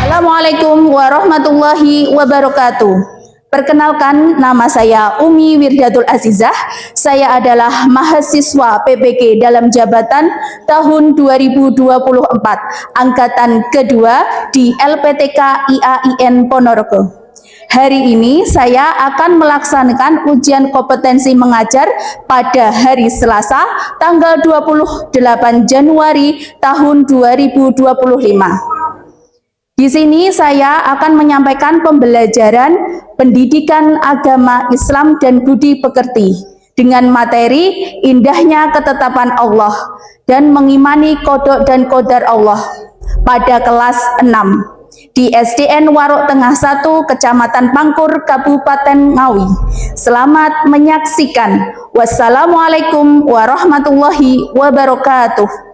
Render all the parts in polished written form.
Assalamualaikum warahmatullahi wabarakatuh. Perkenalkan, nama saya Umi Wirdatul Azizah. Saya adalah mahasiswa PPG dalam jabatan tahun 2024, angkatan kedua di LPTK IAIN Ponorogo. Hari ini saya akan melaksanakan ujian kompetensi mengajar pada hari Selasa, tanggal 28 Januari tahun 2025. Di sini saya akan menyampaikan pembelajaran pendidikan agama Islam dan budi pekerti dengan materi indahnya ketetapan Allah dan mengimani qada dan qadar Allah pada kelas 6 di SDN Warok Tengah 1, Kecamatan Pangkur, Kabupaten Ngawi. Selamat menyaksikan. Wassalamualaikum warahmatullahi wabarakatuh.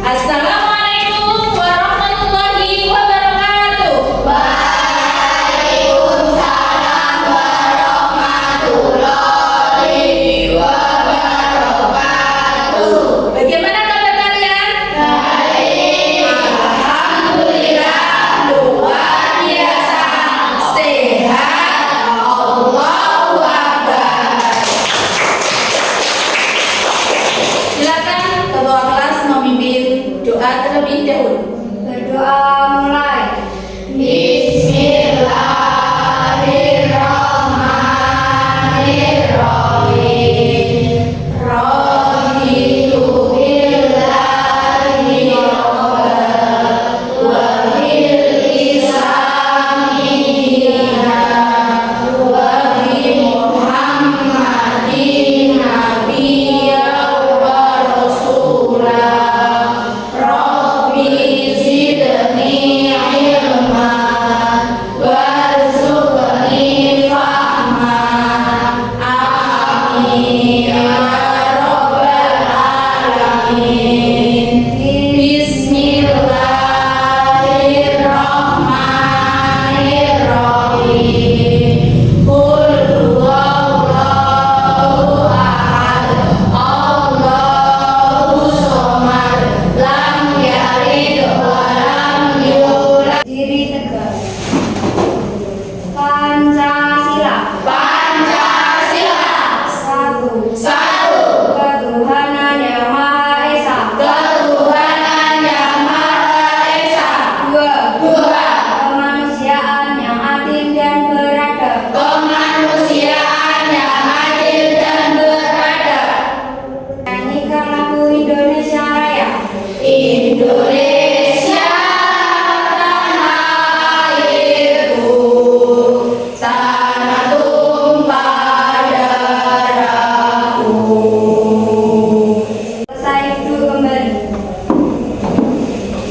Assalamualaikum warahmatullahi wabarakatuh. Waalaikumsalam warahmatullahi wabarakatuh. Bagaimana kabar kalian? Baik. Alhamdulillah, luar biasa. Sehat. Allahu Akbar. Silakan ketua kelas memimpin doa terlebih dahulu. Berdoa mulai. Bismillahirrahmanirrahim. Raditu billahi rabban wa bil islami dinan wa bi Muhammadin nabiyyan wa rasulah. Rabbi zidni ilman warzuqni fahman. Amin ya rabbal alamin. Bismillahirrahmanirrahim. Qul huwallahu ahad, Allahu somad, lam yalid wa lam yulad. Diri tegak. Pancasila. Pancasila. Satu. Ketuhanan yang Maha Esa. Ketuhanan yang Maha Esa. Dua. Kemanusiaan yang adil dan beradab. Kemanusiaan yang adil dan beradab. Nyanyikan lagu Indonesia Raya. Indonesia tanah airku, tanah tumpah darahku. Selesai itu kembali.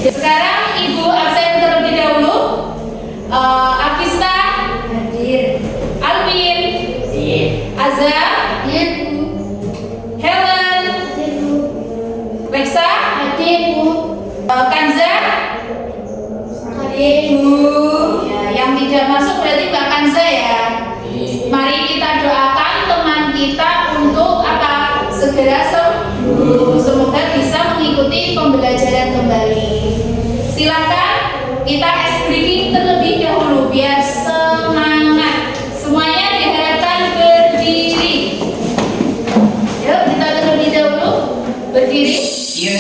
Sekarang Ibu absen terlebih dahulu. Akista hadir. Alvin hadir. Azhar hadir. Helen hadir. Weksa hadir. Kanza hadir. Ya, yang tidak masuk berarti Mbak Kanza ya. Mari kita doakan teman kita untuk apa? Segera sembuh. Semoga bisa mengikuti pembelajaran kembali. Silakan kita ice breaking terlebih dahulu biar semangat. Semuanya diharapkan berdiri. Yuk kita terlebih dahulu berdiri. Ya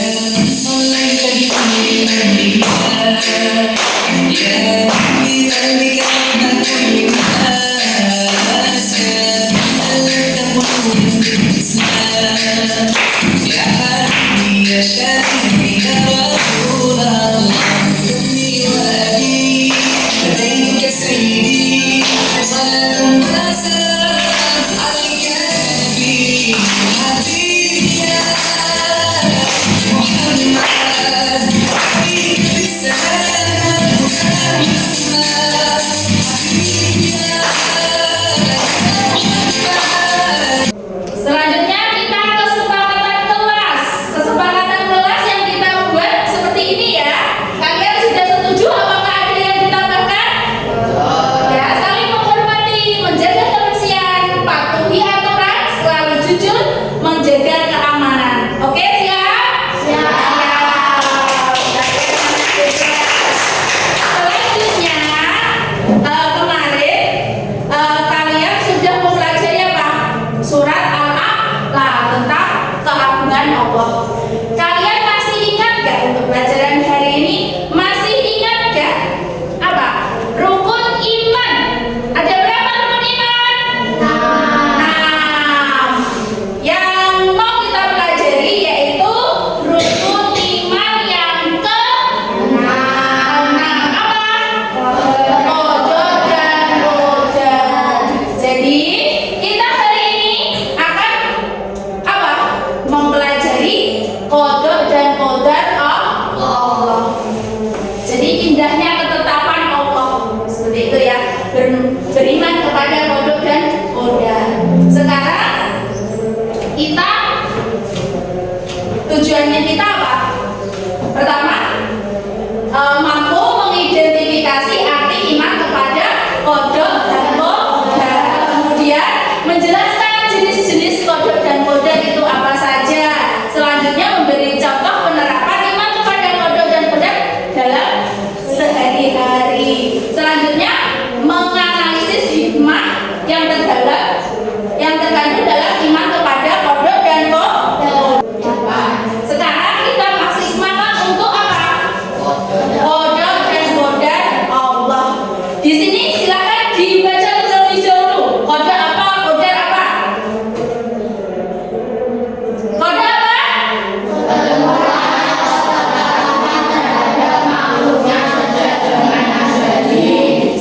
Selanjutnya kita kesepakatan kelas. Kesepakatan kelas yang kita buat seperti ini ya. Kalian sudah setuju apakah ada yang ditambahkan? Ya, saling menghormati, menjaga kebersihan, patuhi aturan, selalu jujur, menjaga keamanan. Oke, siap? Siap. Selanjutnya, kemarin kalian sudah mempelajari apa? Surat Al-A'la tentang keagungan Allah. Kalian masih ingat gak untuk pelajaran hari ini? Masih ingat gak apa? Rukun iman. Ada berapa rukun iman? 6. Yang mau kita pelajari yaitu rukun iman yang ke-6. Apa? Qadar dan qadar. Jadi kita hari ini akan apa? Mempelajari qada dan qadar Allah. Jadi indahnya ketetapan Allah seperti itu ya. Beriman kepada qada dan qadar. Sekarang kita tujuannya kita apa? Pertama, mampu mengidentifikasi arti iman kepada qada dan qadar. Kemudian menjelaskan jenis-jenis qada dan qadar itu apa saja. Selanjutnya memberi contoh penerapan iman kepada qada dan qadar dalam sehari-hari. Selanjutnya menganalisis hikmah yang terkandung dalam iman kepada qada dan qadar. Sekarang kita masih semangat untuk apa? Qada dan qadar Allah. Di sini silakan dibaca terlebih dahulu. Qada apa? Qadar apa? Qada apa?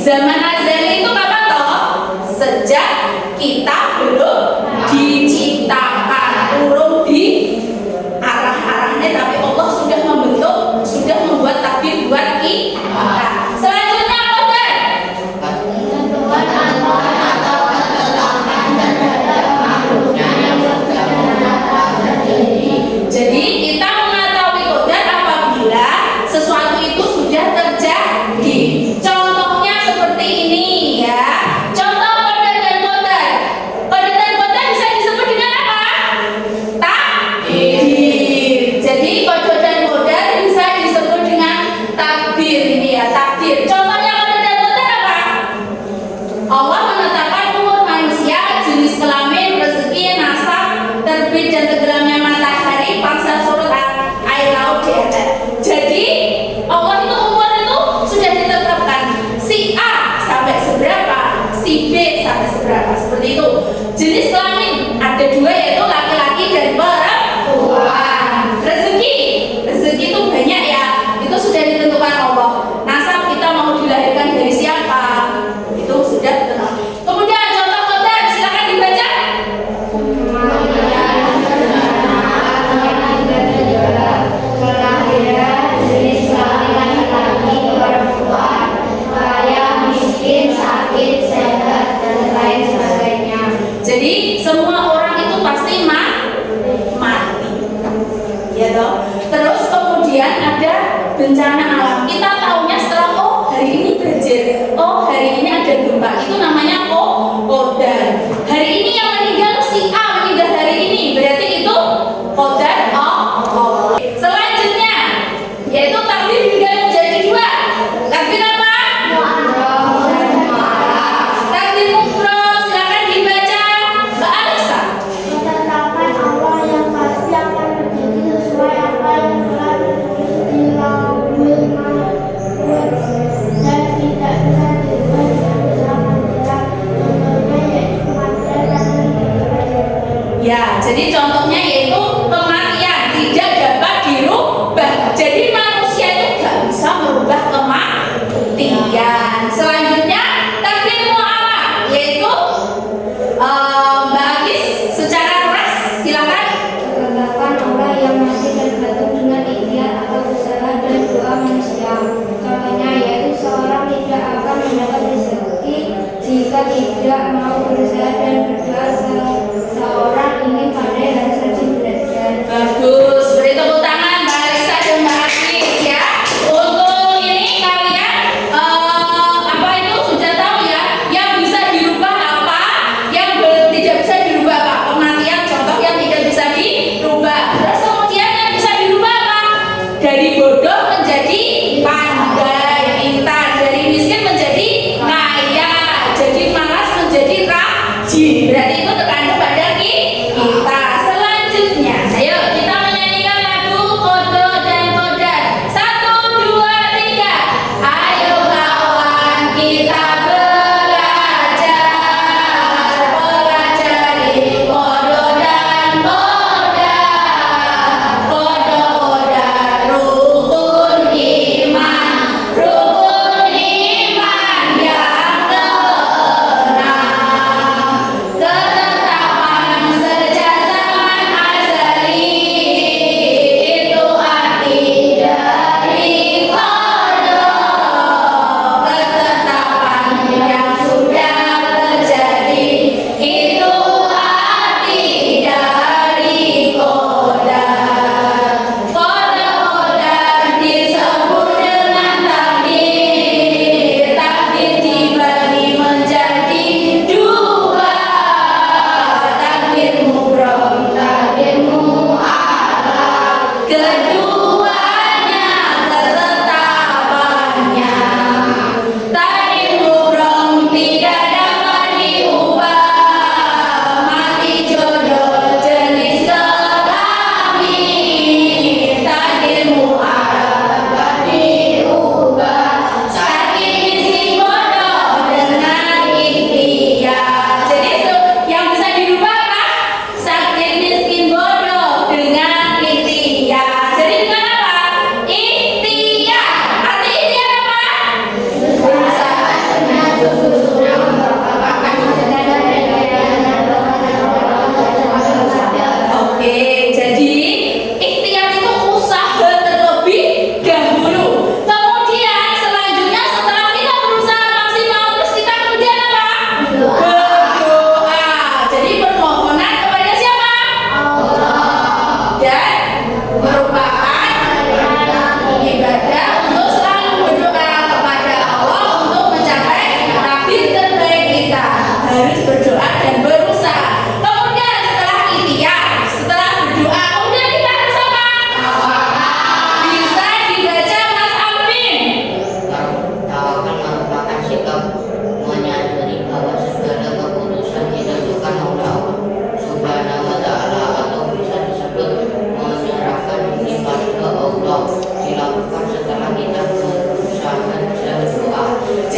Zaman azali itu kapan toh? Sejak kita belum diciptakan, belum di arah-arahnya, tapi Allah sudah membentuk, sudah membuat takdir buat kita. Selanjutnya qadar. Jadi kita mengetahui qadar apabila sesuatu itu sudah terjadi. Contohnya seperti ini ya. Contoh qadar dan qadar. Qadar dan qadar bisa disebut dengan apa? Takdir. Jadi qadar dan qadar bisa disebut dengan takdir ini ya, takdir. Contohnya qadar dan qadar apa? Allah menetapkan umur manusia, jenis kelamin, rezeki, nasab, terbit dan tenggelamnya matahari, pangsa surut, air laut di atas. Jadi Allah itu umur itu sudah ditetapkan. Si A sampai seberapa, si B sampai seberapa, seperti itu. Jenis kelamin ada dua yaitu laki-laki dan perempuan. Rezeki itu banyak ya, itu sudah ditentukan Allah. Nasab kita mau dilahirkan dari siapa, itu sudah ditentukan. Kemudian contoh qadar silakan dibaca. Jadi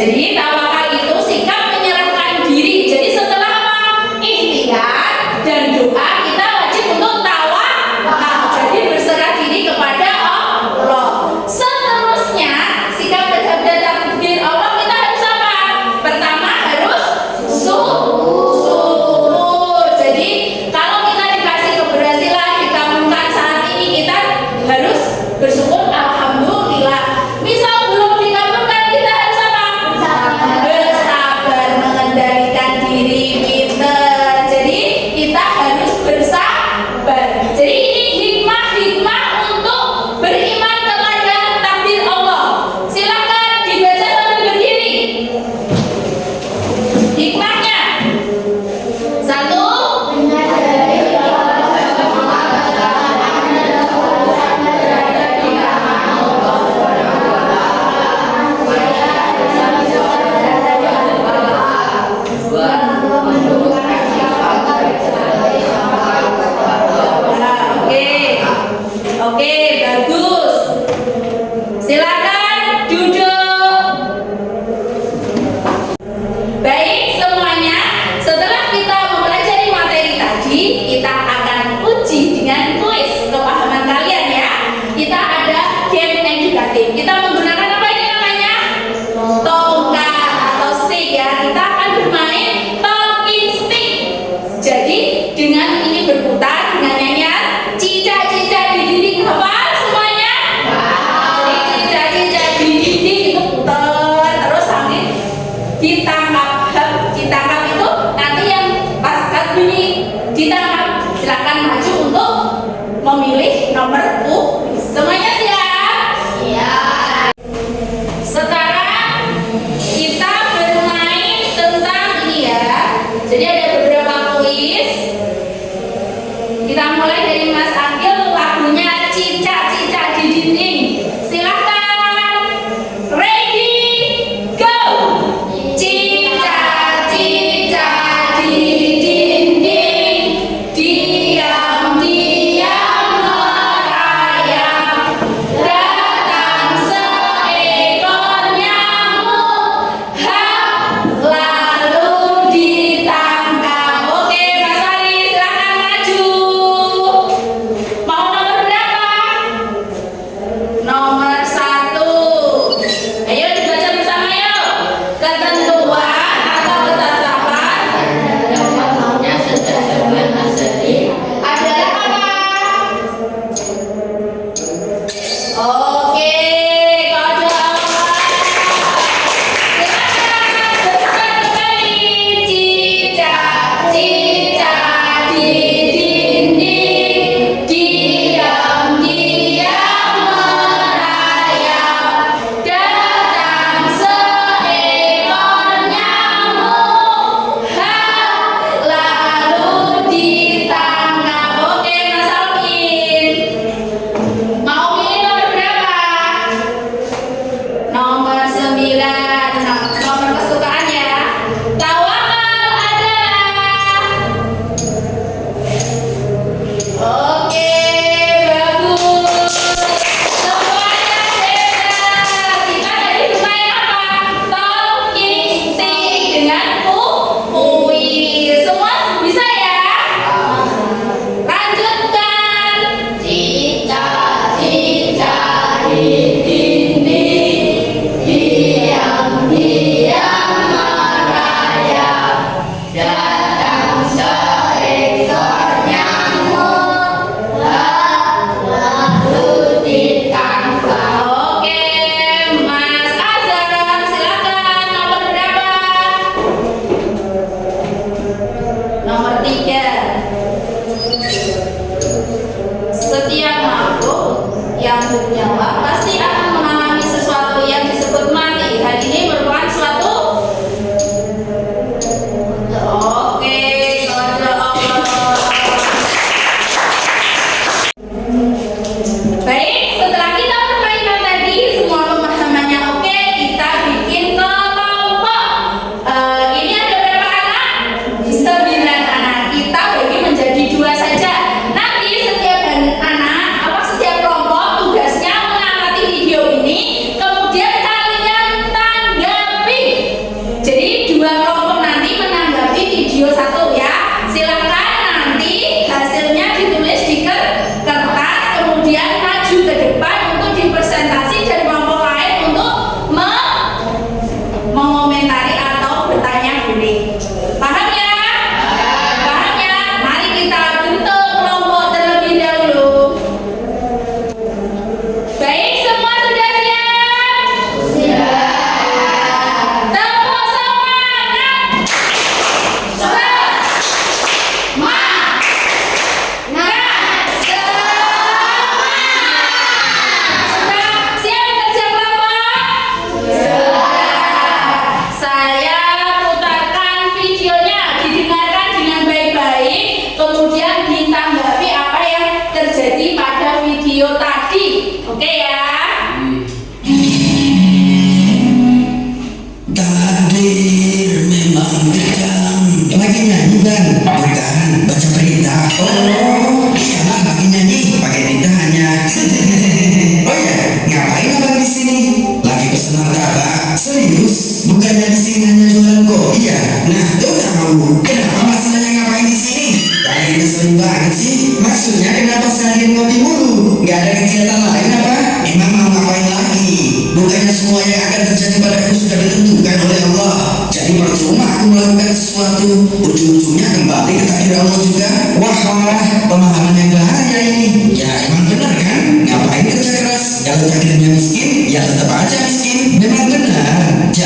Jadi tawakal itu sikap menyerahkan diri. Jadi setelah apa? Ikhtiar dan doa, kita wajib untuk tawakal. Jadi berserah diri kepada Allah. Seterusnya sikap terhadap takdir Allah kita harus apa? Pertama harus syukur. Jadi kalau kita dikasih keberhasilan, dikabulkan saat ini, kita harus bersyukur, alhamdulillah. Misal belum dikabulkan, kita harus apa?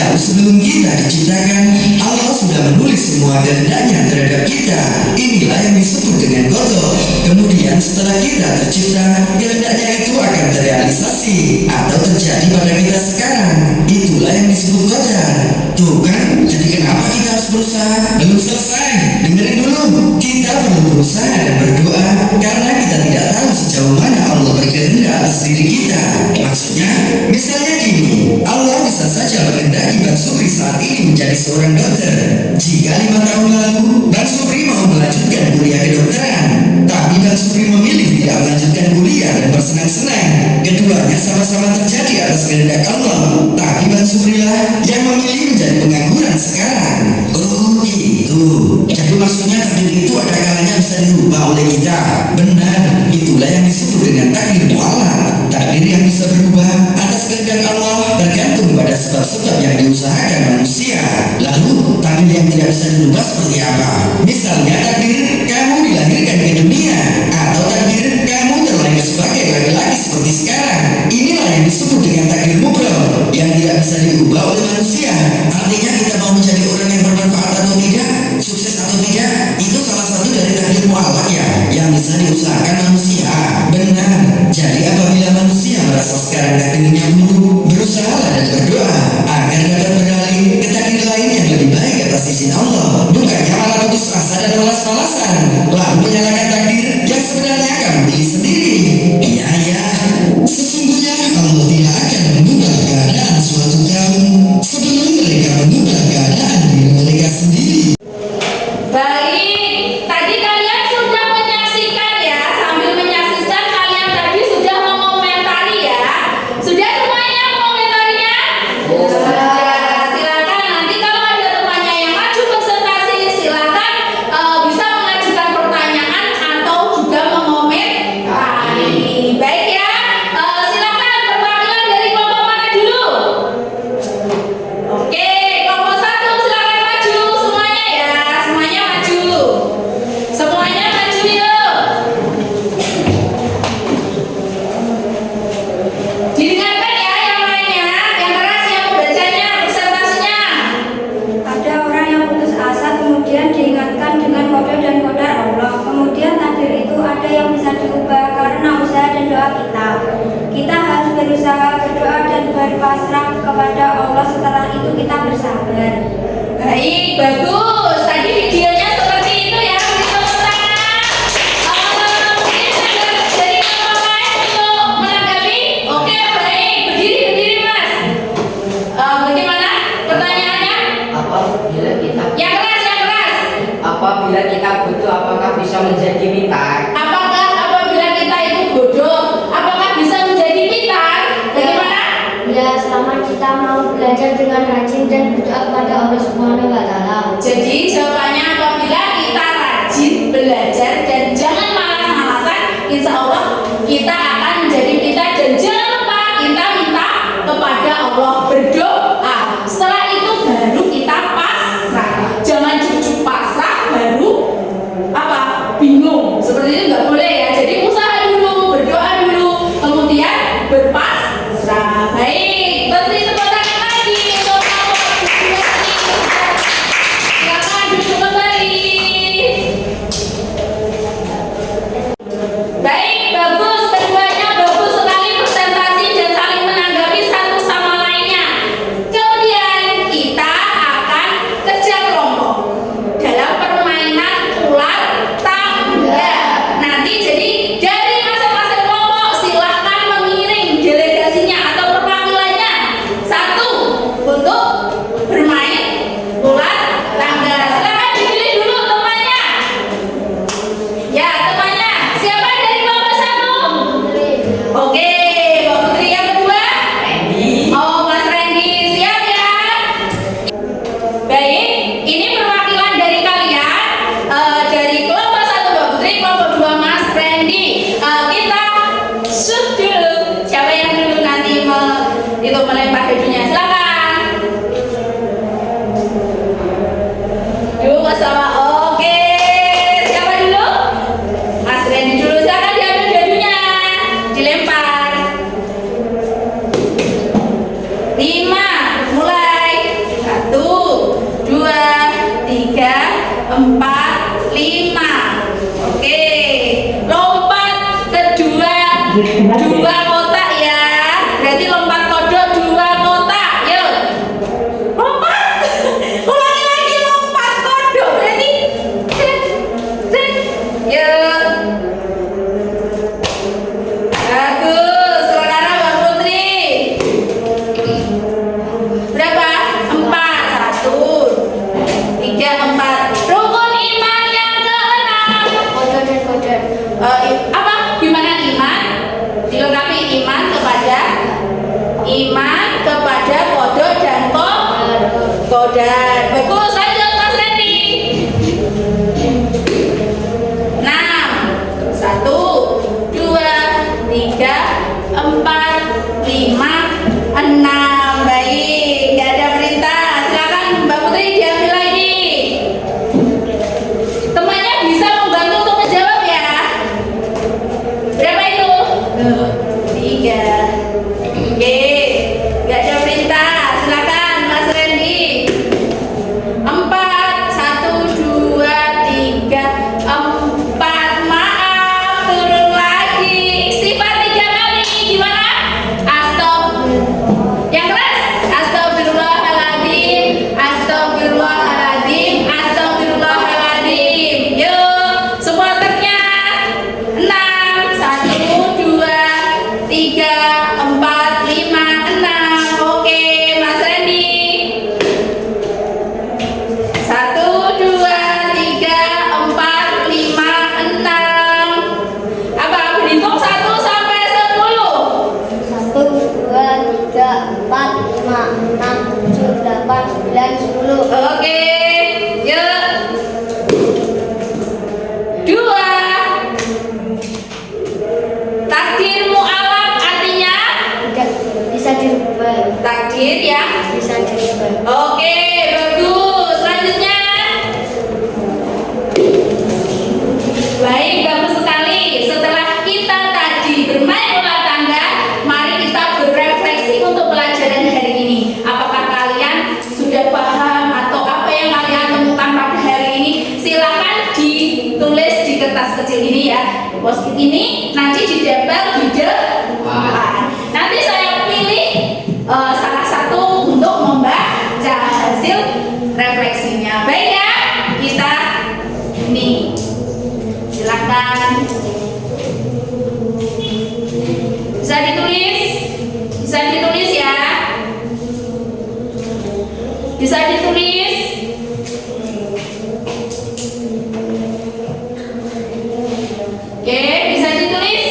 Jauh sebelum kita diciptakan, Allah sudah menulis semua kehendaknya terhadap kita. Inilah yang disebut dengan qada. Kemudian setelah kita tercipta, kehendaknya itu akan terrealisasi atau terjadi pada kita sekarang. Itulah yang disebut qadar. Tuh kan, jadi kenapa kita harus berusaha? Belum selesai, dengerin dulu. Kita perlu berusaha dan berdoa karena kita tidak tahu sejauh mana Allah berkehendak atas diri kita. Maksudnya, misalnya gini, Allah bisa saja berkehendaki Bang Supri saat ini menjadi seorang dokter. Jika 5 tahun lalu Bang Supri mau melanjutkan kuliah kedokteran, tapi Bang Supri memilih tidak melanjutkan kuliah dan bersenang-senang, keduanya sama-sama terjadi atas kehendak Allah. Tapi Bang Supri lah yang memilih menjadi pengangguran sekarang. Oh itu. Jadi maksudnya takdir itu ada kalanya bisa dirubah oleh kita. Benar, itulah yang disebut dengan takdir mu'allaq. Takdir yang bisa berubah atas kehendak Allah tergantung pada sebab-sebab yang diusahakan manusia. Lalu takdir yang tidak bisa dirubah seperti apa? Misalnya takdir kamu dilahirkan ke dunia, atau takdir kamu terlahir sebagai laki-laki seperti sekarang. Inilah yang disebut dengan takdir mubrom yang tidak bisa diubah oleh manusia. Artinya kita mau menjadi orang yang bermanfaat atau tidak, sukses atau tidak, itu salah satu dari takdir mu'allaq ya, yang bisa diusahakan manusia. Benar. Jadi apabila manusia merasa sekarang takdirnya buruk, berusahalah dan berdoa agar dapat beralih ke takdir lain yang lebih baik atas izin Allah. Bukannya malah putus asa dan malas-malasan, lalu menyalahkan takdir yang sebenarnya kamu pilih sendiri. Iya ya, sesungguhnya Allah tidak akan mengubah keadaan suatu kaum sebelum mereka mengubah keadaan diri mereka sendiri. Baik, tadi kalian sudah menyaksikan ya, sambil menyaksikan kalian tadi sudah mengomentari ya. Sudah semuanya mengomentarinya? Sudah. Silakan nanti kalau ada temannya yang maju presentasi, silakan bisa mengajukan pertanyaan atau juga mengomentari. Baik ya, silakan perwakilan dari kelompok mana dulu? Oke, kelompok 1 silakan maju semuanya ya, semuanya maju. Semuanya maju yuk. Didengarkan ya yang lainnya, yang keras yang bacanya, presentasinya. Ada orang yang putus asa kemudian diingatkan dengan qada dan qadar Allah. Kemudian takdir itu ada yang bisa diubah karena usaha dan doa kita. Kita harus berusaha, berdoa dan berpasrah kepada Allah. Setelah itu kita bersabar. Baik, bagus. Tadi videonya seperti itu ya, beri tepuk tangan. Mungkin ada dari kelompok lain untuk menanggapi? Oke, baik. Berdiri Mas. Bagaimana pertanyaannya? Apabila kita Yang keras. apabila kita butuh, apakah bisa menjadi pintar? Apakah apabila kita itu bodoh, apakah bisa menjadi pintar? Bagaimana? Ya, selama kita mau belajar dengan rajin dan berdoa kepada Allah Subhanahu wa taala. Jadi jawabannya apabila kita rajin belajar dan jangan malas-malasan, insya Allah kita akan menjadi pintar. Dan jangan lupa kita minta kepada Allah, berdoa. Setelah itu baru kita pasrah. Jangan cucuk pasrah baru apa? Bingung. Seperti itu nggak boleh ya. Jadi usaha dulu, berdoa dulu, kemudian berpasrah. Baik, beri tepuk tangan lagi untuk kelompok kedua ini. Silakan duduk kembali. Kodar. Bagus, lanjut Mas Randy. 6. 1, 2, 3, 4, 5, 6. Baik, nggak ada perintah. Silakan Mbak Putri diambil lagi. Temannya bisa membantu untuk menjawab ya. Berapa itu? 3. Oke, nggak ada perintah. Silakan Mas Randy. 4, 1, 2, 3, 4. Maaf, turun lagi. Istighfar 3 kali. Gimana? Yang keras. Astagfirullahaladzim, astagfirullahaladzim, astagfirullahaladzim. Yuk, semua ternya. 6, 1, 2, 3, 4, 5, 6. Oke, Mas Randy. 1, 2, 3, 4, 5, 6. Apa? Berhitung 1 sampai 10. 1, 2, 3, 4, 5, 6, 7, 8, 9, 10. Oke, yuk. 2. Takdir mu'alaf artinya Tidak bisa dirubah. takdir ya. Bisa dirubah. Oke, bagus. Selanjutnya. Baik, bagus sekali. Setelah kita tadi bermain bola tangga, mari kita berefleksi untuk pelajaran hari ini. Apakah kalian sudah paham atau apa yang kalian temukan pada hari ini? Silakan ditulis di kertas kecil ini ya. Post-it ini nanti didempel di depan. Nanti saya pilih salah satu untuk membaca hasil refleksinya. Baik ya, kita ini silakan bisa ditulis ya, bisa ditulis. Oke, bisa ditulis.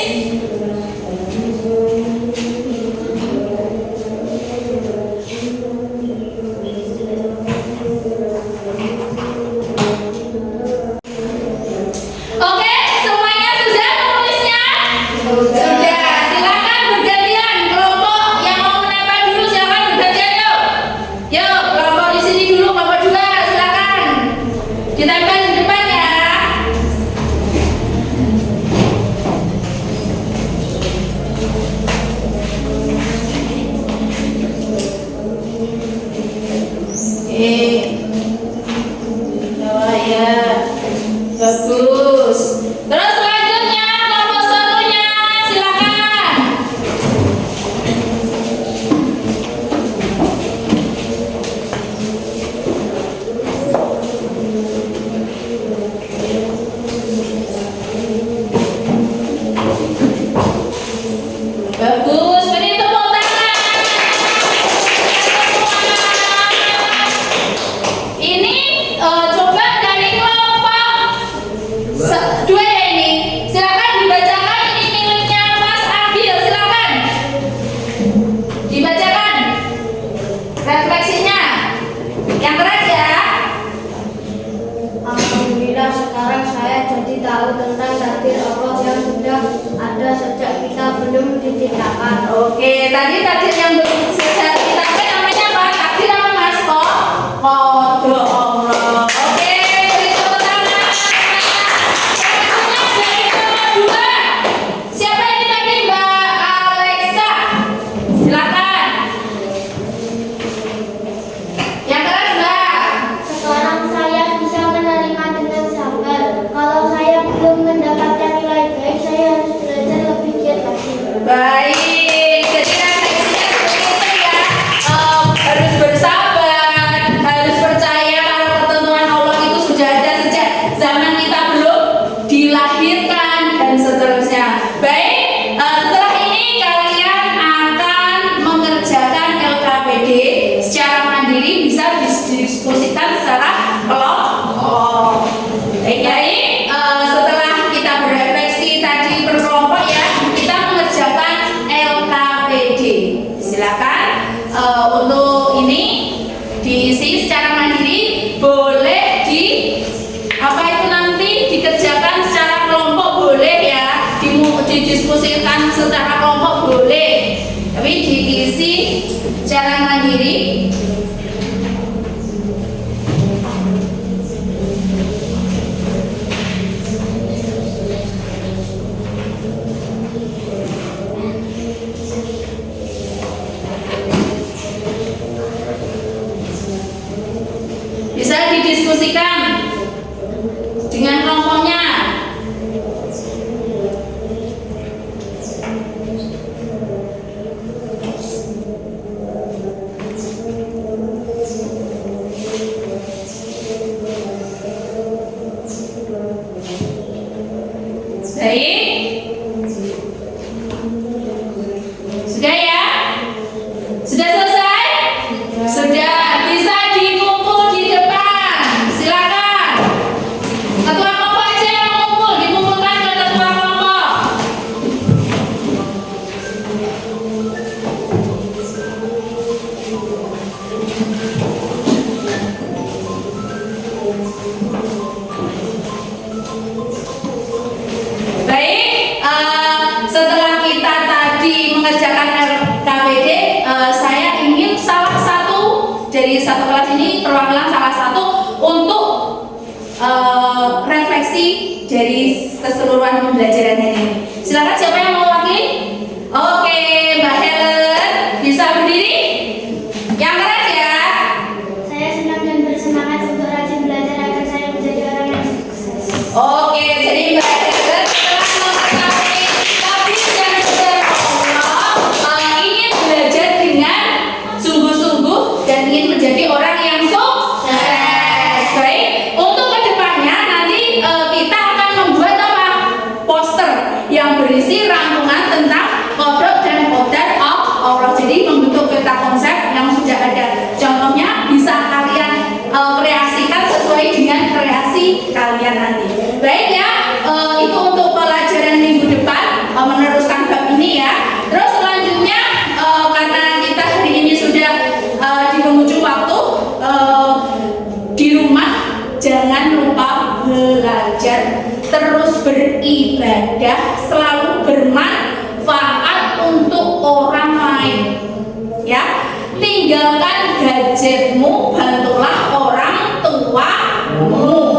Oke, semuanya sudah menulisnya? Sudah. Silakan bergantian. Kelompok yang mau menempel dulu silakan bergantian yuk. Yuk, kelompok di sini dulu, kelompok 2 silakan. Ditempel di depan ya. Bawah ya. Bagus. Terus selanjutnya kelompok satunya silakan. Bagus, beri tepuk tangan. Ini coba dari kelompok 2 ya ini. Silakan dibacakan, ini miliknya Mas Adil, silakan. Dibacakan refleksinya. Yang keras ya. Alhamdulillah sekarang saya jadi tahu tentang takdir Allah yang sudah ada sejak kita belum diciptakan. Oke, tadi takdir yang belum selesai kita namanya apa? Takdir apa Mas? Qadar Allah. Oke, beri tepuk tangan. Berikutnya dari kelompok 2. Siapa ini tadi Mbak Alexa? Silakan. Yang keras Mbak. Sekarang saya bisa menerima dengan sabar. Kalau saya belum mendapatkan nilai baik, saya harus belajar lebih giat lagi. Baik, jadi refleksinya seperti itu ya. didiskusikan secara kelompok boleh, tapi diisi secara mandiri. Bisa didiskusikan dengan kelompoknya. Baik. Sudah ya? Sudah selesai? Sudah. Bisa dikumpul di depan. Silakan. Ketua kelompok aja yang mengumpul, dikumpulkan ke ketua kelompok. Baik, setelah kita tadi mengerjakan RKPD, saya ingin salah satu dari satu kelas ini, perwakilan salah satu untuk refleksi dari keseluruhan pembelajaran ini. Silakan, siapa yang mau mewakili? Oke, Mbak Helen, bisa berdiri? Yang keras ya. Saya senang dan bersemangat untuk rajin belajar agar saya menjadi orang yang sukses. Oke, jadi Mbak Helen telah mengetahui tabis dan ajar Allah, ingin belajar dengan sungguh-sungguh dan ingin menjadi orang yang sukses. Baik, untuk kedepannya nanti kita akan membuat apa? Poster yang berisi rangkuman tentang kodok dan kodar Allah. Jadi membentuk peta konsep yang sudah ada. Contohnya bisa kalian kreasikan sesuai dengan kreasi kalian nanti. Baik ya, itu untuk pelajaran minggu depan, meneruskan bab ini ya. Terus selanjutnya karena kita hari ini sudah di penghujung waktu, di rumah jangan lupa belajar, terus beribadah, selalu bermanfaat untuk orang lain. Ya, tinggalkan gadgetmu, bantulah orang tuamu.